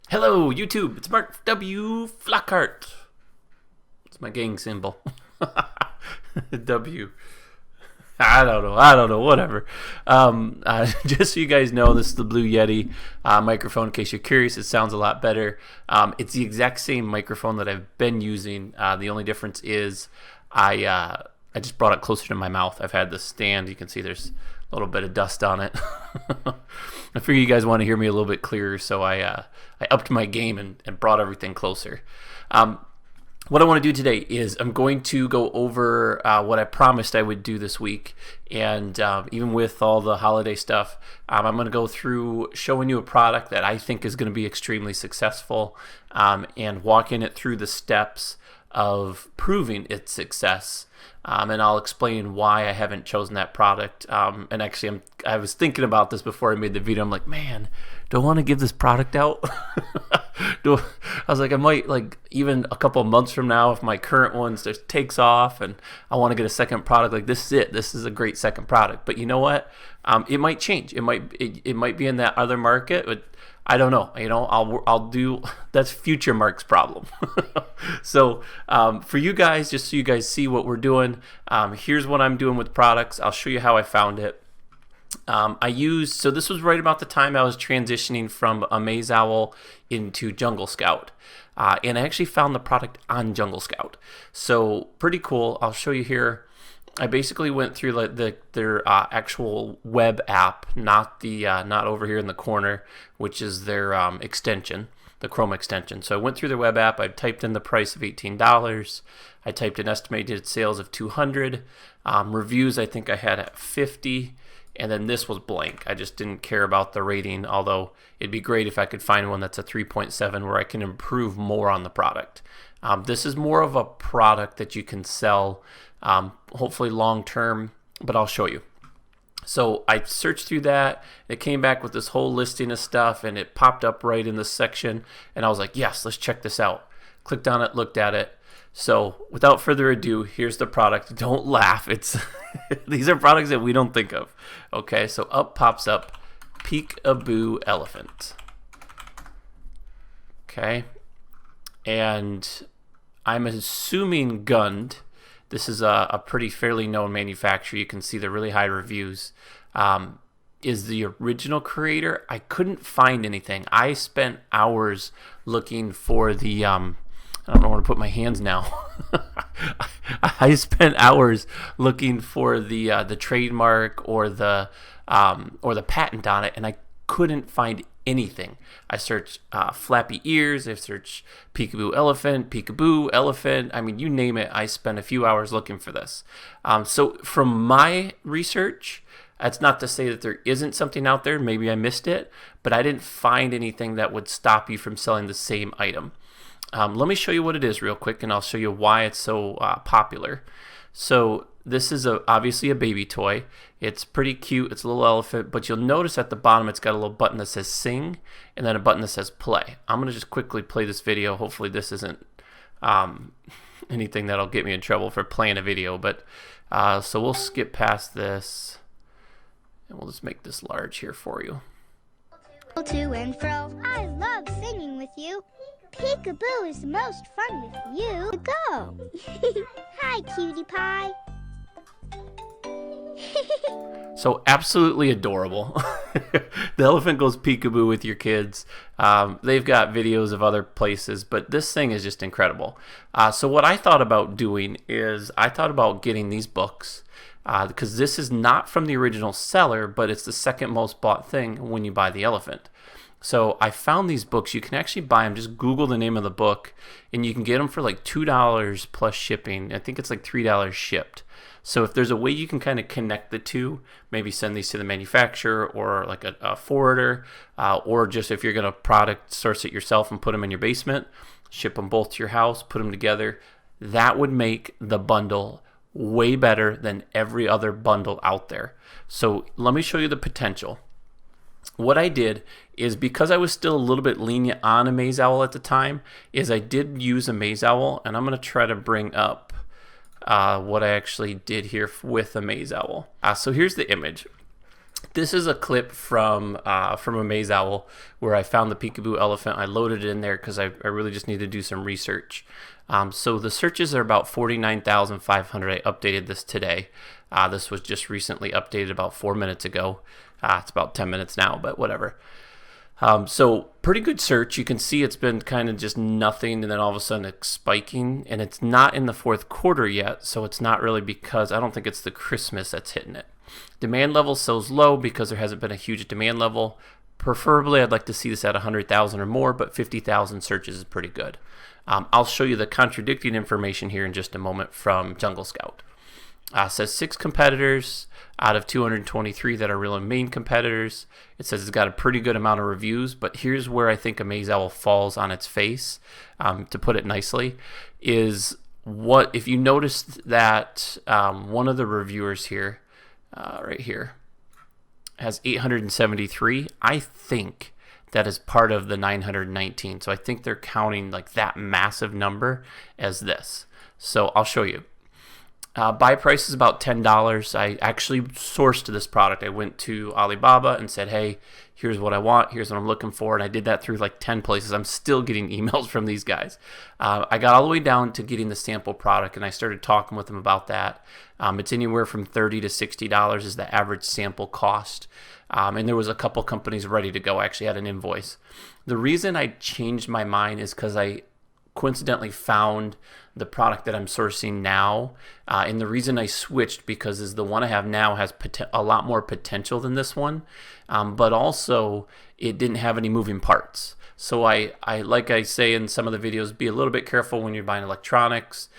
Hello, YouTube. It's Mark W. Flockhart. It's my gang symbol. W. I don't know. Whatever. Just so you guys know, this is the Blue Yeti microphone. In case you're curious, it sounds a lot better. It's the exact same microphone that I've been using. The only difference is I just brought it closer to my mouth. I've had this stand. You can see there's a little bit of dust on it. I figure you guys want to hear me a little bit clearer, so I upped my game and brought everything closer. What I want to do today is I'm going to go over what I promised I would do this week, and even with all the holiday stuff, I'm going to go through showing you a product that I think is going to be extremely successful, and walking it through the steps of proving its success. And I'll explain why I haven't chosen that product. And actually, I was thinking about this before I made the video. I'm like, man, do I want to give this product out? I was like, I might, like, even a couple of months from now, if my current one just takes off and I want to get a second product, like, this is it. This is a great second product. But you know what? It might change. It might be in that other market, but I don't know. I'll do, that's future Mark's problem. So for you guys, just so you guys see what we're doing, here's what I'm doing with products. I'll show you how I found it. So this was right about the time I was transitioning from a Maze Owl into Jungle Scout. And I actually found the product on Jungle Scout. So pretty cool. I'll show you here. I basically went through their actual web app, not over here in the corner, which is their extension, the Chrome extension. So I went through their web app. I typed in the price of $18. I typed in estimated sales of 200. Reviews I think I had at 50. And then this was blank. I just didn't care about the rating, although it'd be great if I could find one that's a 3.7 where I can improve more on the product. This is more of a product that you can sell, hopefully long term, but I'll show you. So I searched through that. It came back with this whole listing of stuff, and it popped up right in this section. And I was like, yes, let's check this out. Clicked on it, looked at it. So without further ado, here's the product. Don't laugh. It's these are products that we don't think of. Okay, so up pops up Peekaboo Elephant. Okay, and I'm assuming Gund. This is a pretty fairly known manufacturer. You can see the really high reviews. Is the original creator. I couldn't find anything. I spent hours looking for the I don't know where to put my hands now. I spent hours looking for the trademark or the patent on it, and I couldn't find anything. I searched flappy ears. I searched peekaboo elephant. I mean, you name it. I spent a few hours looking for this. So from my research, that's not to say that there isn't something out there. Maybe I missed it, but I didn't find anything that would stop you from selling the same item. Let me show you what it is real quick, and I'll show you why it's so popular. So this is obviously a baby toy. It's pretty cute. It's a little elephant, but you'll notice at the bottom it's got a little button that says sing and then a button that says play. I'm going to just quickly play this video. Hopefully this isn't anything that'll get me in trouble for playing a video, but so we'll skip past this and we'll just make this large here for you. To and fro. I love singing with you. Peekaboo is the most fun with you. Go. Hi, cutie pie. So absolutely adorable. The elephant goes peekaboo with your kids. They've got videos of other places, but this thing is just incredible. So what I thought about doing is I thought about getting these books because this is not from the original seller, but it's the second most bought thing when you buy the elephant. So I found these books. You can actually buy them. Just Google the name of the book, and you can get them for like $2 plus shipping. I think it's like $3 shipped. So if there's a way you can kind of connect the two, maybe send these to the manufacturer or like a forwarder, or just if you're going to product source it yourself and put them in your basement, ship them both to your house, put them together, that would make the bundle way better than every other bundle out there. So let me show you the potential. What I did is, because I was still a little bit lenient on a Maze Owl at the time, is I did use a Maze Owl, and I'm going to try to bring up what I actually did here with a Maze Owl. So here's the image. This is a clip from Amaze Owl where I found the peekaboo elephant. I loaded it in there because I really just need to do some research. So the searches are about 49,500. I updated this today. This was just recently updated about 4 minutes ago. It's about 10 minutes now, but whatever. So pretty good search. You can see it's been kind of just nothing, and then all of a sudden it's spiking, and it's not in the fourth quarter yet, so it's not really because I don't think it's the Christmas that's hitting it. Demand level so low because there hasn't been a huge demand level. Preferably, I'd like to see this at 100,000 or more, but 50,000 searches is pretty good. I'll show you the contradicting information here in just a moment from Jungle Scout. Says 6 competitors out of 223 that are real main competitors. It says it's got a pretty good amount of reviews, but here's where I think Amaze Owl falls on its face, to put it nicely, is what if you noticed that one of the reviewers here, right here, has 873. I think that is part of the 919. So I think they're counting like that massive number as this. So I'll show you. Buy price is about $10. I actually sourced this product. I went to Alibaba and said, hey, here's what I want. Here's what I'm looking for. And I did that through like 10 places. I'm still getting emails from these guys. I got all the way down to getting the sample product, and I started talking with them about that. It's anywhere from $30 to $60 is the average sample cost. And there was a couple companies ready to go. I actually had an invoice. The reason I changed my mind is because I coincidentally found the product that I'm sourcing now, and the reason I switched because is the one I have now has a lot more potential than this one, but also it didn't have any moving parts. So I like I say in some of the videos, be a little bit careful when you're buying electronics.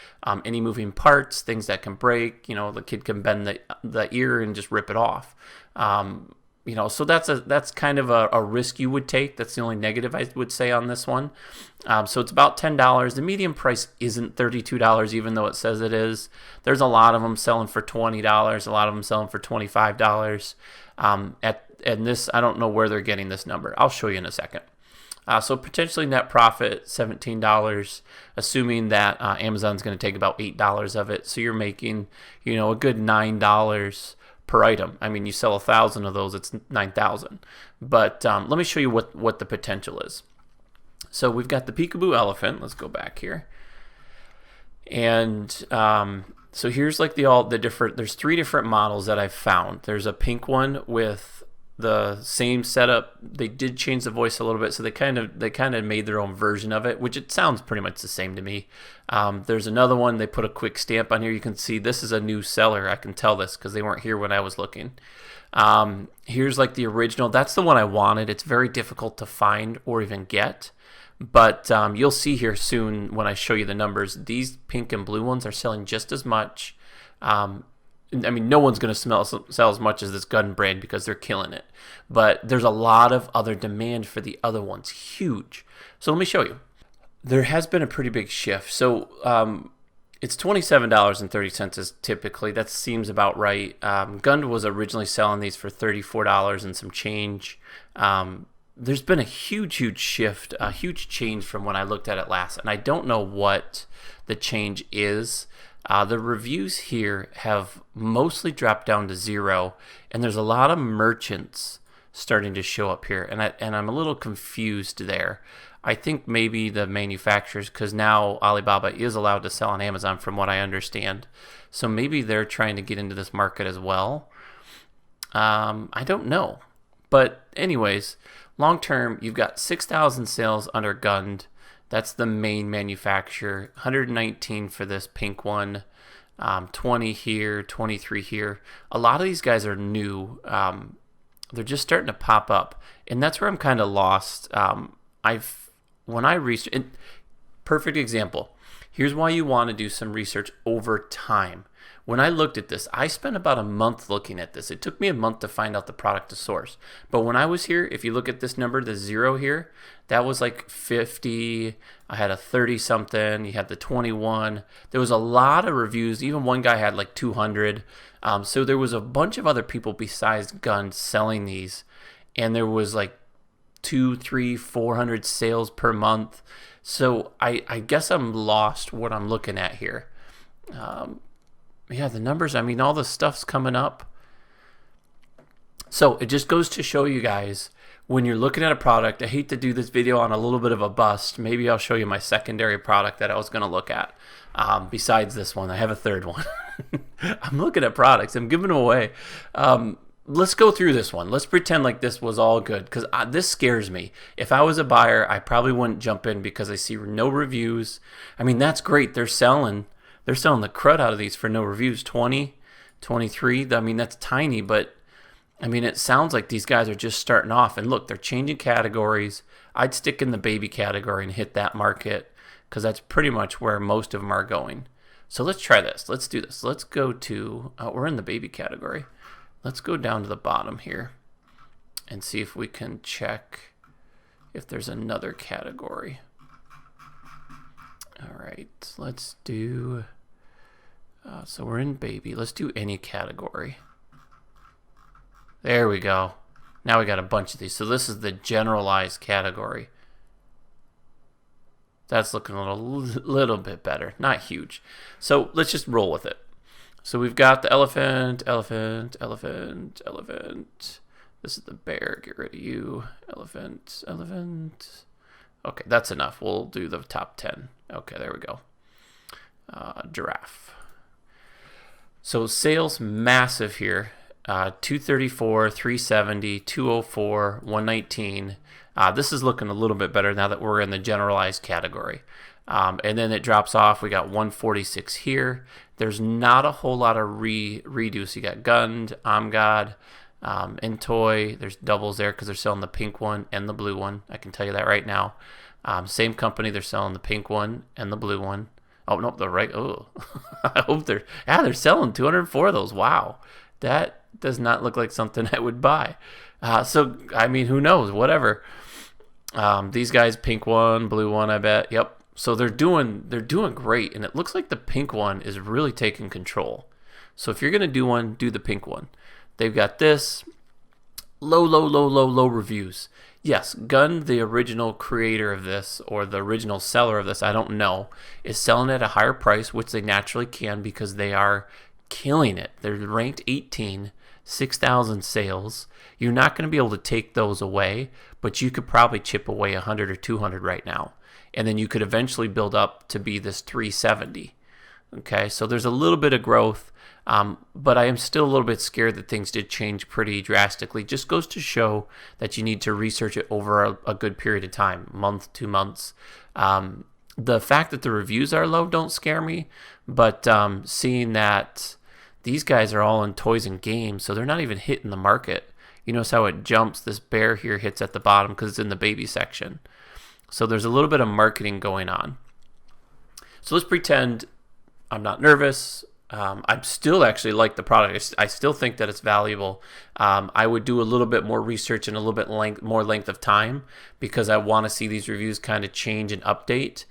Any moving parts, things that can break, the kid can bend the ear and just rip it off. So that's kind of a risk you would take. That's the only negative I would say on this one. So it's about $10. The medium price isn't $32, even though it says it is. There's a lot of them selling for $20. A lot of them selling for $25. And this, I don't know where they're getting this number. I'll show you in a second. So potentially net profit $17, assuming that Amazon's going to take about $8 of it. So you're making, a good $9 per item. I mean, you sell 1,000 of those, it's 9,000. But let me show you what the potential is. So we've got the peekaboo elephant. Let's go back here. And so here's like the different. There's 3 different models that I've found. There's a pink one with the same setup. They did change the voice a little bit, so they kind of made their own version of it, which it sounds pretty much the same to me. There's another one. They put a quick stamp on here. You can see this is a new seller. I can tell this because they weren't here when I was looking. Here's like the original. That's the one I wanted. It's very difficult to find or even get, but you'll see here soon when I show you the numbers. These pink and blue ones are selling just as much. I mean, no one's going to sell as much as this gun brand because they're killing it. But there's a lot of other demand for the other ones. Huge. So let me show you. There has been a pretty big shift. So it's $27.30 is typically. That seems about right. Gund was originally selling these for $34 and some change. There's been a huge shift, a huge change from when I looked at it last. And I don't know what the change is. The reviews here have mostly dropped down to 0, and there's a lot of merchants starting to show up here, and I'm a little confused there. I think maybe the manufacturers, because now Alibaba is allowed to sell on Amazon from what I understand, so maybe they're trying to get into this market as well. I don't know, but anyways, long term, you've got 6,000 sales under Gund. That's the main manufacturer. 119 for this pink one, 20 here, 23 here. A lot of these guys are new. They're just starting to pop up, and that's where I'm kind of lost. When I research, perfect example. Here's why you want to do some research over time. When I looked at this, I spent about a month looking at this. It took me a month to find out the product to source. But when I was here, if you look at this number, the 0 here, that was like 50. I had a 30-something. You had the 21. There was a lot of reviews. Even one guy had like 200. So there was a bunch of other people besides Gun selling these. And there was like 200, 300, 400 sales per month. So I guess I'm lost what I'm looking at here. Yeah, the numbers, I mean, all the stuff's coming up. So it just goes to show you guys, when you're looking at a product, I hate to do this video on a little bit of a bust. Maybe I'll show you my secondary product that I was going to look at. Besides this one, I have a third one. I'm looking at products. I'm giving them away. Let's go through this one. Let's pretend like this was all good, because this scares me. If I was a buyer, I probably wouldn't jump in because I see no reviews. I mean, that's great. They're selling the crud out of these for no reviews. 20, 23. I mean, that's tiny, but I mean, it sounds like these guys are just starting off. And look, they're changing categories. I'd stick in the baby category and hit that market, because that's pretty much where most of them are going. So let's try this. Let's do this. Let's go to, we're in the baby category. Let's go down to the bottom here and see if we can check if there's another category. All right, let's do, so we're in baby. Let's do any category. There we go. Now we got a bunch of these. So this is the generalized category. That's looking a little bit better. Not huge. So let's just roll with it. So we've got the elephant. This is the bear. Get rid of you. Elephant. Okay, that's enough. We'll do the top 10. Okay, there we go. Giraffe. So sales massive here. 234, 370, 204, 119. This is looking a little bit better now that we're in the generalized category. And then it drops off. We got 146 here. There's not a whole lot of redo. So you got Gund, Amgad, and Toy. There's doubles there because they're selling the pink one and the blue one. I can tell you that right now. Same company, they're selling the pink one and the blue one. Oh, no, the right. Oh, I hope they're selling 204 of those. Wow. That does not look like something I would buy. So, I mean, who knows? Whatever. These guys, pink one, blue one, I bet. Yep. So they're doing great, and it looks like the pink one is really taking control. So if you're gonna do one, do the pink one. They've got this low reviews. Yes, Gun, the original creator of this, or the original seller of this, I don't know, is selling at a higher price, which they naturally can because they are killing it. They're ranked 18, 6,000 sales. You're not going to be able to take those away, but you could probably chip away 100 or 200 right now. And then you could eventually build up to be this 370. Okay, so there's a little bit of growth, but I am still a little bit scared that things did change pretty drastically. Just goes to show that you need to research it over a good period of time, month, 2 months. The fact that the reviews are low don't scare me, but seeing that these guys are all in toys and games, so they're not even hitting the market. You notice how it jumps. This bear here hits at the bottom because it's in the baby section. So there's a little bit of marketing going on. So let's pretend I'm not nervous. I still actually like the product. I still think that it's valuable. I would do a little bit more research and a little bit more length of time because I want to see these reviews kind of change and update.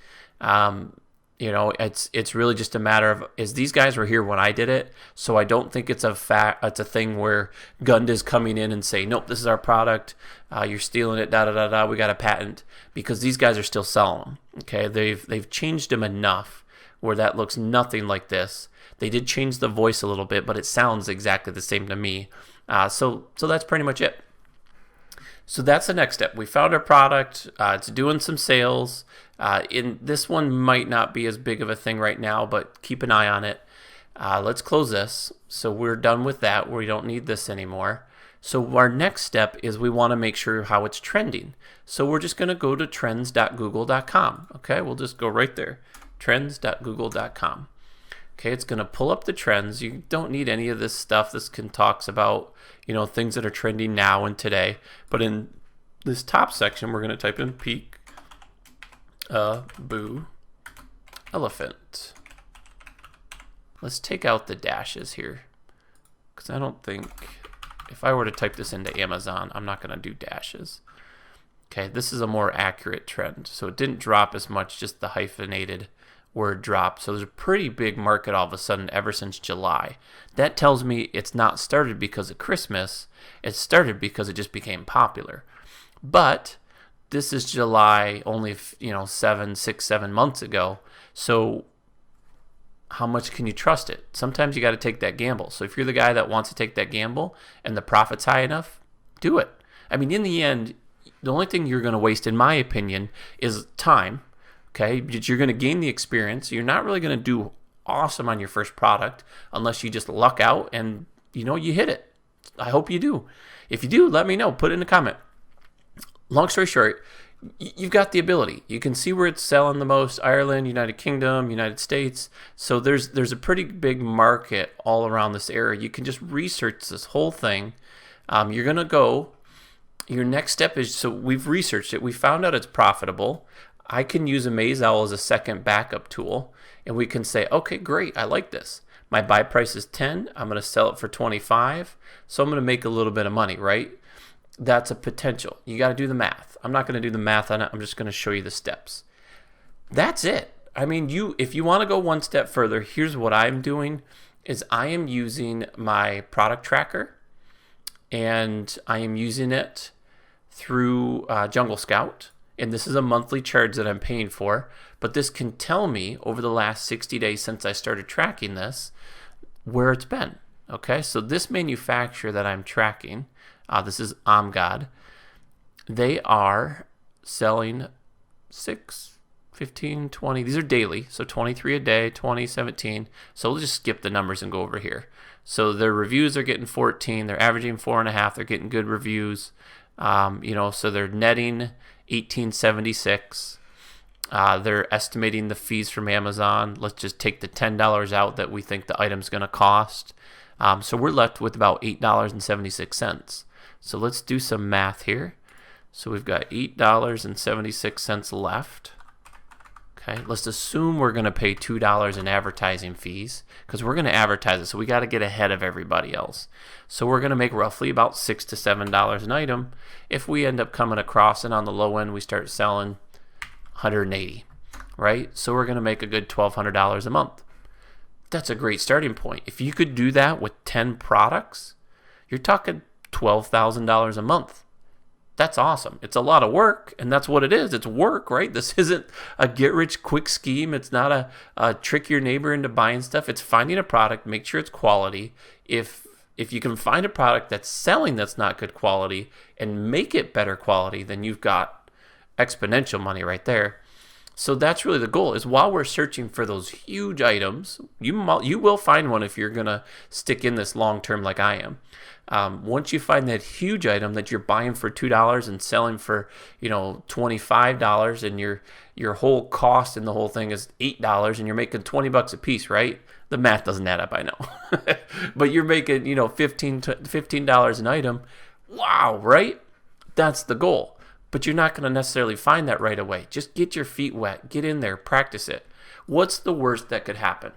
You know, it's really just a matter of, is these guys were here when I did it, so I don't think it's a thing where Gund is coming in and saying, nope, this is our product, you're stealing it, we got a patent, because these guys are still selling them. Okay, they've changed them enough where that looks nothing like this. They did change the voice a little bit, but it sounds exactly the same to me. So that's pretty much it. So that's the next step. We found our product. It's doing some sales. In this one might not be as big of a thing right now, but keep an eye on it. Let's close this. So we're done with that. We don't need this anymore. So our next step is we want to make sure how it's trending. So we're just going to go to trends.google.com. Okay, we'll just go right there. Trends.google.com. Okay, it's going to pull up the trends. You don't need any of this stuff. This talks about, you know, things that are trending now and today. But in this top section, we're going to type in peak boo elephant. Let's take out the dashes here, because I don't think, if I were to type this into Amazon, I'm not going to do dashes. Okay, this is a more accurate trend. So it didn't drop as much, just the hyphenated word dropped. So there's a pretty big market all of a sudden ever since July. That tells me it's not started because of Christmas. It started because it just became popular. But this is July, only 7 months ago. So how much can you trust it? Sometimes you got to take that gamble. So if you're the guy that wants to take that gamble and the profit's high enough, do it. I mean, in the end, the only thing you're going to waste, in my opinion, is time. Okay, but you're going to gain the experience. You're not really going to do awesome on your first product unless you just luck out and you hit it. I hope you do. If you do, let me know. Put it in a comment. Long story short, you've got the ability. You can see where it's selling the most: Ireland, United Kingdom, United States. So there's a pretty big market all around this area. You can just research this whole thing. You're going to go. Your next step is, so we've researched it. We found out it's profitable. I can use AmazeOwl as a second backup tool, and we can say, okay, great, I like this. My buy price is 10. I'm going to sell it for 25. So I'm going to make a little bit of money, right? That's a potential. You got to do the math. I'm not going to do the math on it. I'm just going to show you the steps. That's it. I mean, if you want to go one step further, here's what I'm doing is I am using my product tracker, and I am using it through Jungle Scout. And this is a monthly charge that I'm paying for. But this can tell me over the last 60 days since I started tracking this, where it's been. Okay, so this manufacturer that I'm tracking, this is Omgod. They are selling 6, 15, 20. These are daily, so 23 a day, 20, 17. So we'll just skip the numbers and go over here. So their reviews are getting 14. They're averaging 4.5. They're getting good reviews. So they're netting 1876. They're estimating the fees from Amazon. Let's just take the $10 out that we think the item's going to cost. So we're left with about $8.76. So let's do some math here. So we've got $8.76 left. Okay, let's assume we're going to pay $2 in advertising fees because we're going to advertise it. So we got to get ahead of everybody else. So we're going to make roughly about $6 to $7 an item. If we end up coming across and on the low end, we start selling 180, right? So we're going to make a good $1,200 a month. That's a great starting point. If you could do that with 10 products, you're talking $12,000 a month. That's awesome. It's a lot of work, and that's what it is. It's work, right? This isn't a get-rich-quick scheme. It's not a trick your neighbor into buying stuff. It's finding a product, make sure it's quality. If you can find a product that's selling that's not good quality and make it better quality, then you've got exponential money right there. So that's really the goal, is while we're searching for those huge items, you will find one if you're going to stick in this long-term like I am. Once you find that huge item that you're buying for $2 and selling for, $25, and your whole cost in the whole thing is $8, and you're making $20 a piece, right? The math doesn't add up, I know. But you're making, $15 an item. Wow, right? That's the goal. But you're not going to necessarily find that right away. Just get your feet wet. Get in there. Practice it. What's the worst that could happen?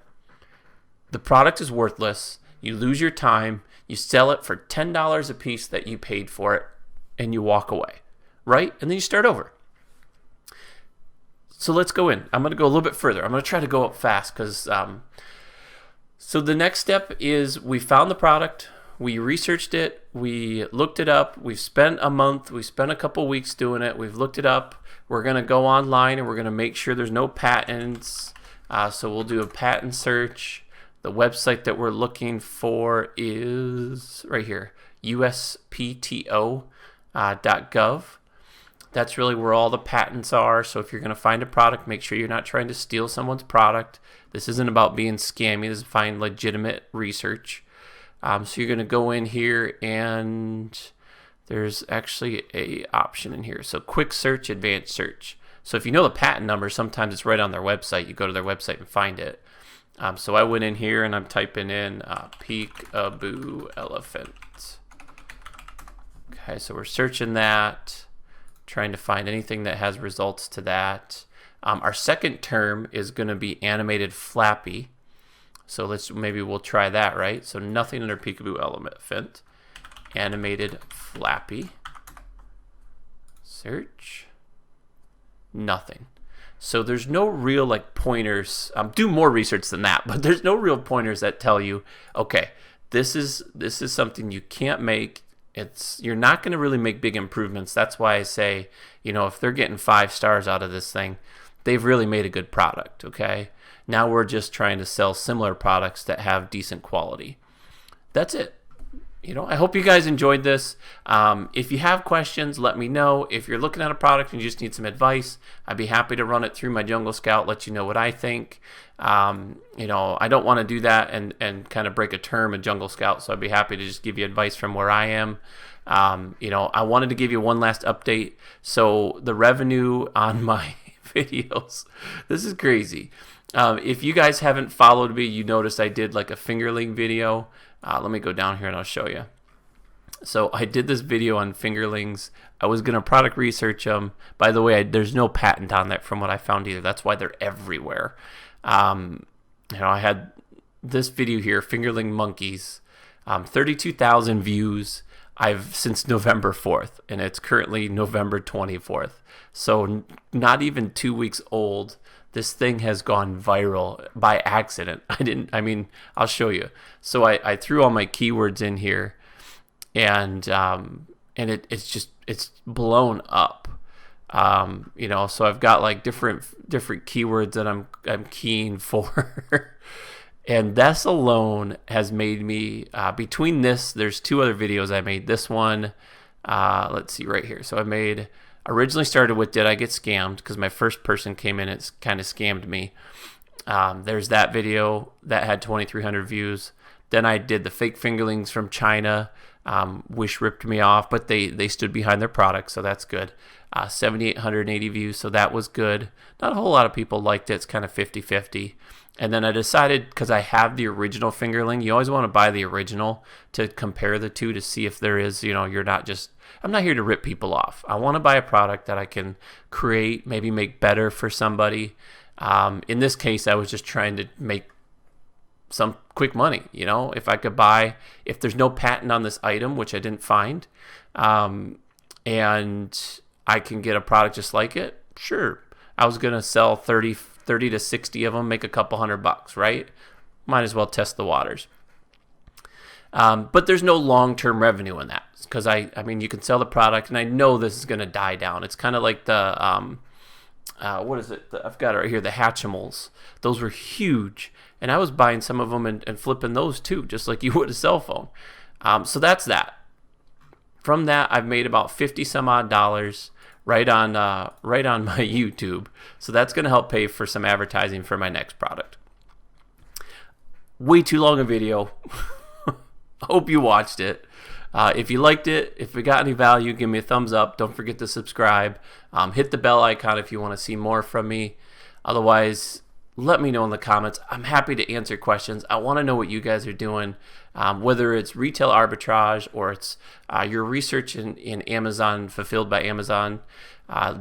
The product is worthless. You lose your time. You sell it for $10 a piece that you paid for it, and you walk away, right? And then you start over. So let's go in. I'm going to go a little bit further. I'm going to try to go up fast because so the next step is we found the product. We researched it, we looked it up, we've spent a month, we spent a couple weeks doing it, we've looked it up. We're going to go online and we're going to make sure there's no patents. So we'll do a patent search. The website that we're looking for is right here, uspto.gov. That's really where all the patents are. So if you're going to find a product, make sure you're not trying to steal someone's product. This isn't about being scammy. This is find legitimate research. So you're going to go in here, and there's actually a option in here. So quick search, advanced search. So if you know the patent number, sometimes it's right on their website. You go to their website and find it. So I went in here and I'm typing in peekaboo elephant. Okay, so we're searching that, trying to find anything that has results to that. Our second term is going to be animated flappy. So we'll try that, right? So nothing under peekaboo elephant. Animated flappy. Search. Nothing. So there's no real pointers. Do more research than that, but there's no real pointers that tell you, okay, this is something you can't make. You're not going to really make big improvements. That's why I say, if they're getting 5 stars out of this thing, they've really made a good product, okay? Now we're just trying to sell similar products that have decent quality. That's it. I hope you guys enjoyed this. If you have questions, let me know. If you're looking at a product and you just need some advice, I'd be happy to run it through my Jungle Scout, let you know what I think. I don't want to do that and kind of break a term in Jungle Scout, so I'd be happy to just give you advice from where I am. I wanted to give you one last update. So the revenue on my videos, this is crazy. If you guys haven't followed me, you notice I did like a fingerling video. Let me go down here and I'll show you. So I did this video on fingerlings. I was going to product research them. By the way, there's no patent on that from what I found either. That's why they're everywhere. I had this video here, fingerling monkeys, 32,000 views. Since November 4th, and it's currently November 24th. So not even 2 weeks old. This thing has gone viral by accident. I'll show you. So I threw all my keywords in here, and it's blown up. So I've got like different keywords that I'm keying for. And this alone has made me, between this, there's 2 other videos I made. This one, let's see right here. So originally started with, did I get scammed? Because my first person came in, it's kind of scammed me. There's that video that had 2,300 views. Then I did the fake fingerlings from China. Wish ripped me off, but they stood behind their product, so that's good. 7,880 views, so that was good. Not a whole lot of people liked it. It's kind of 50-50. And then I decided, because I have the original fingerling, you always want to buy the original to compare the two to see if there is, I'm not here to rip people off. I want to buy a product that I can create, maybe make better for somebody. In this case, I was just trying to make some quick money. If there's no patent on this item, which I didn't find, and I can get a product just like it, sure. I was going to sell 30 to 60 of them, make a couple $100, right? Might as well test the waters. But there's no long-term revenue in that, because you can sell the product, and I know this is going to die down. It's kind of like the, what is it? I've got it right here, the Hatchimals. Those were huge, and I was buying some of them and flipping those too, just like you would a cell phone. So that's that. From that, I've made about 50 some odd dollars right on my YouTube. So that's going to help pay for some advertising for my next product. Way too long a video. Hope you watched it. If you liked it, if we got any value, give me a thumbs up. Don't forget to subscribe. Hit the bell icon if you want to see more from me. Otherwise, let me know in the comments. I'm happy to answer questions. I want to know what you guys are doing, whether it's retail arbitrage or it's your research in Amazon, fulfilled by Amazon.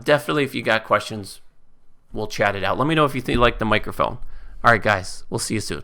Definitely, if you got questions, we'll chat it out. Let me know if you like the microphone. All right, guys, we'll see you soon.